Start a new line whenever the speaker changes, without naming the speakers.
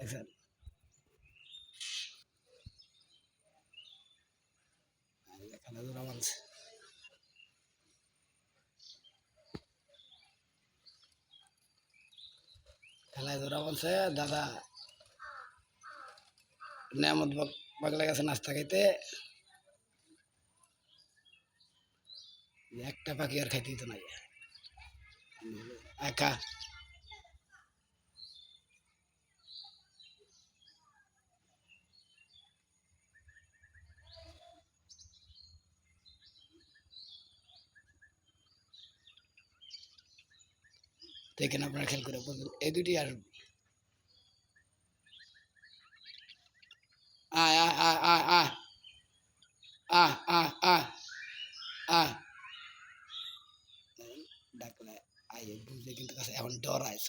দেখছেন খেলাধুলা বলছে খেলাধুলা বলছে দাদা নেয়ামত বাগলা গেছে নাস্তা খাইতে একটা পাখি আর খাইতে দিত না একা দেখেন আপনারা খেয়াল করে বলবেন এই দুটি আর আয় আয় আয় আয় আয় আয় আয় আয় আয় ডাকলে আয় বুঝলে কিন্তু কাছে এখন ডরায়